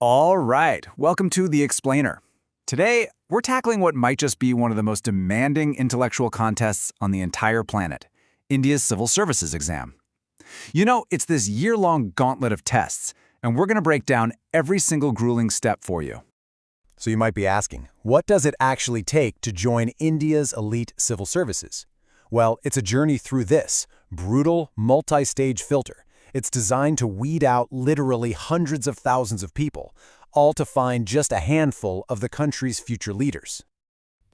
All right, welcome to The Explainer. Today, we're tackling what might just be one of the most demanding intellectual contests on the entire planet, India's Civil Services exam. You know, it's this year-long gauntlet of tests, and we're going to break down every single grueling step for you. So you might be asking, what does it actually take to join India's elite civil services? Well, it's a journey through this brutal, multi-stage filter. It's designed to weed out literally hundreds of thousands of people, all to find just a handful of the country's future leaders.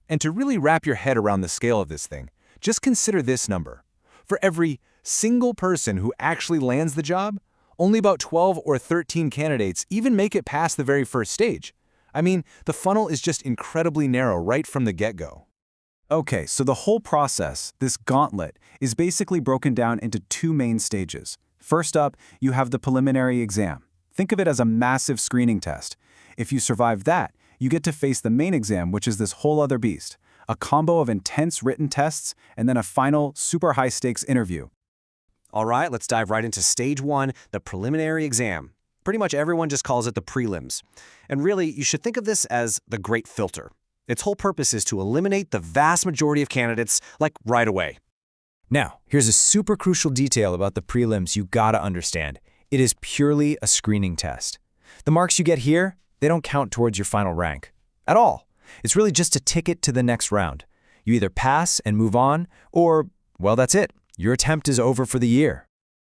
And to really wrap your head around the scale of this thing, just consider this number. For every single person who actually lands the job, only about 12 or 13 candidates even make it past the very first stage. I mean, the funnel is just incredibly narrow right from the get-go. Okay, so the whole process, this gauntlet, is basically broken down into two main stages. First up, you have the preliminary exam. Think of it as a massive screening test. If you survive that, you get to face the main exam, which is this whole other beast, a combo of intense written tests and then a final, super high-stakes interview. All right, let's dive right into stage one, the preliminary exam. Pretty much everyone just calls it the prelims. And really, you should think of this as the great filter. Its whole purpose is to eliminate the vast majority of candidates, like right away. Now, here's a super crucial detail about the prelims you gotta understand. It is purely a screening test. The marks you get here, they don't count towards your final rank. At all. It's really just a ticket to the next round. You either pass and move on, or, well, that's it. Your attempt is over for the year.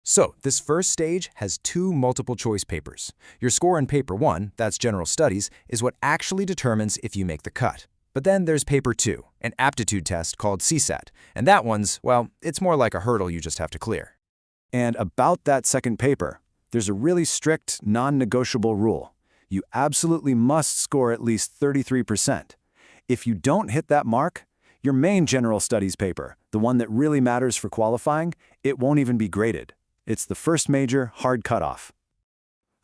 So, this first stage has two multiple-choice papers. Your score in paper 1, that's general studies, is what actually determines if you make the cut. But then there's paper 2, an aptitude test called CSAT, and that one's, well, it's more like a hurdle you just have to clear. And about that second paper, there's a really strict, non-negotiable rule. You absolutely must score at least 33%. If you don't hit that mark, your main general studies paper, the one that really matters for qualifying, it won't even be graded. It's the first major hard cutoff.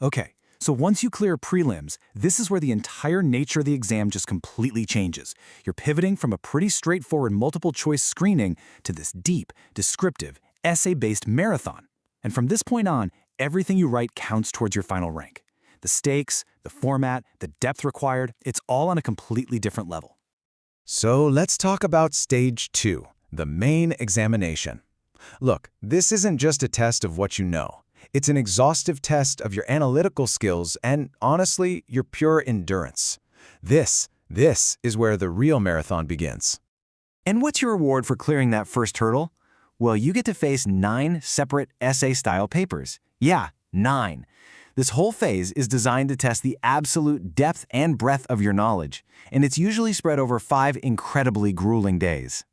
Okay, so once you clear prelims, this is where the entire nature of the exam just completely changes. You're pivoting from a pretty straightforward multiple-choice screening to this deep, descriptive, essay-based marathon. And from this point on, everything you write counts towards your final rank. The stakes, the format, the depth required, it's all on a completely different level. So let's talk about stage 2, the main examination. Look, this isn't just a test of what you know. It's an exhaustive test of your analytical skills and, honestly, your pure endurance. This is where the real marathon begins. And what's your reward for clearing that first hurdle? Well, you get to face 9 separate essay-style papers. Yeah, 9. This whole phase is designed to test the absolute depth and breadth of your knowledge, and it's usually spread over 5 incredibly grueling days.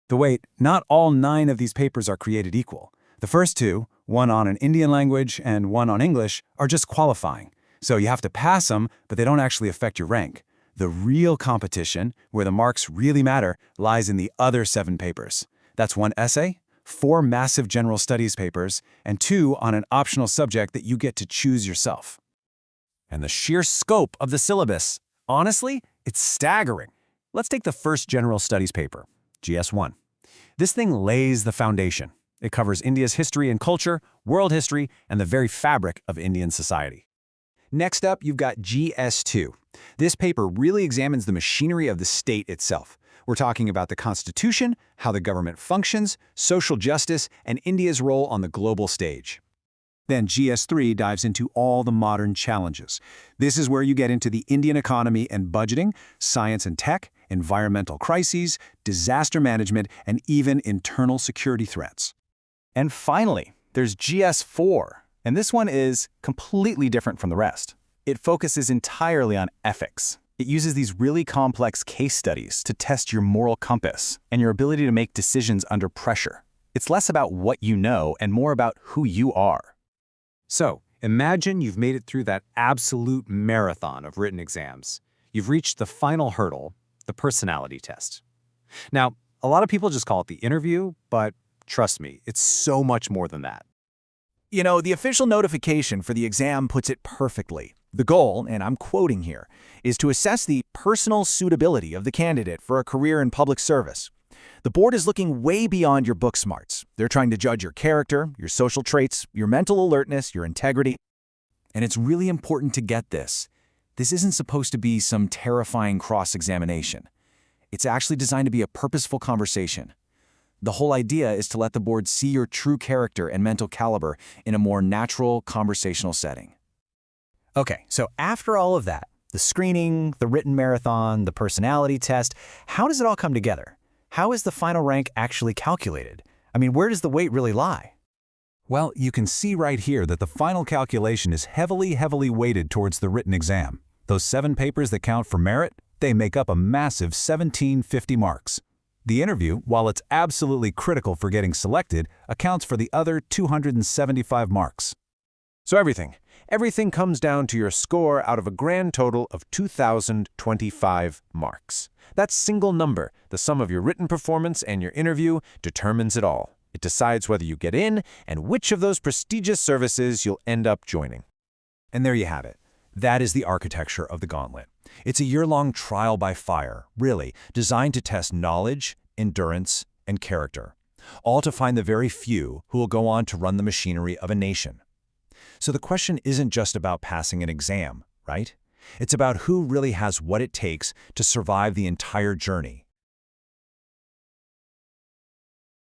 But wait, not all 9 of these papers are created equal. The first 2, one on an Indian language and one on English, are just qualifying. So you have to pass them, but they don't actually affect your rank. The real competition, where the marks really matter, lies in the other 7 papers. That's 1 essay, 4 massive general studies papers, and 2 on an optional subject that you get to choose yourself. And the sheer scope of the syllabus, honestly, it's staggering. Let's take the first general studies paper, GS1. This thing lays the foundation. It covers India's history and culture, world history, and the very fabric of Indian society. Next up, you've got GS2. This paper really examines the machinery of the state itself. We're talking about the Constitution, how the government functions, social justice, and India's role on the global stage. Then GS3 dives into all the modern challenges. This is where you get into the Indian economy and budgeting, science and tech, environmental crises, disaster management, and even internal security threats. And finally, there's GS4, and this one is completely different from the rest. It focuses entirely on ethics. It uses these really complex case studies to test your moral compass and your ability to make decisions under pressure. It's less about what you know and more about who you are. So, imagine you've made it through that absolute marathon of written exams. You've reached the final hurdle, the personality test. Now, a lot of people just call it the interview, but trust me, it's so much more than that. You know, the official notification for the exam puts it perfectly. The goal, and I'm quoting here, is to assess the personal suitability of the candidate for a career in public service. The board is looking way beyond your book smarts. They're trying to judge your character, your social traits, your mental alertness, your integrity. And it's really important to get this. This isn't supposed to be some terrifying cross-examination. It's actually designed to be a purposeful conversation. The whole idea is to let the board see your true character and mental caliber in a more natural, conversational setting. Okay, so after all of that, the screening, the written marathon, the personality test, how does it all come together? How is the final rank actually calculated? I mean, where does the weight really lie? Well, you can see right here that the final calculation is heavily weighted towards the written exam. Those 7 papers that count for merit, they make up a massive 1,750 marks. The interview, while it's absolutely critical for getting selected, accounts for the other 275 marks. So everything comes down to your score out of a grand total of 2,025 marks. That single number, the sum of your written performance and your interview, determines it all. It decides whether you get in and which of those prestigious services you'll end up joining. And there you have it. That is the architecture of the gauntlet. It's a year-long trial by fire, really, designed to test knowledge, endurance, and character, all to find the very few who will go on to run the machinery of a nation. So the question isn't just about passing an exam, right? It's about who really has what it takes to survive the entire journey,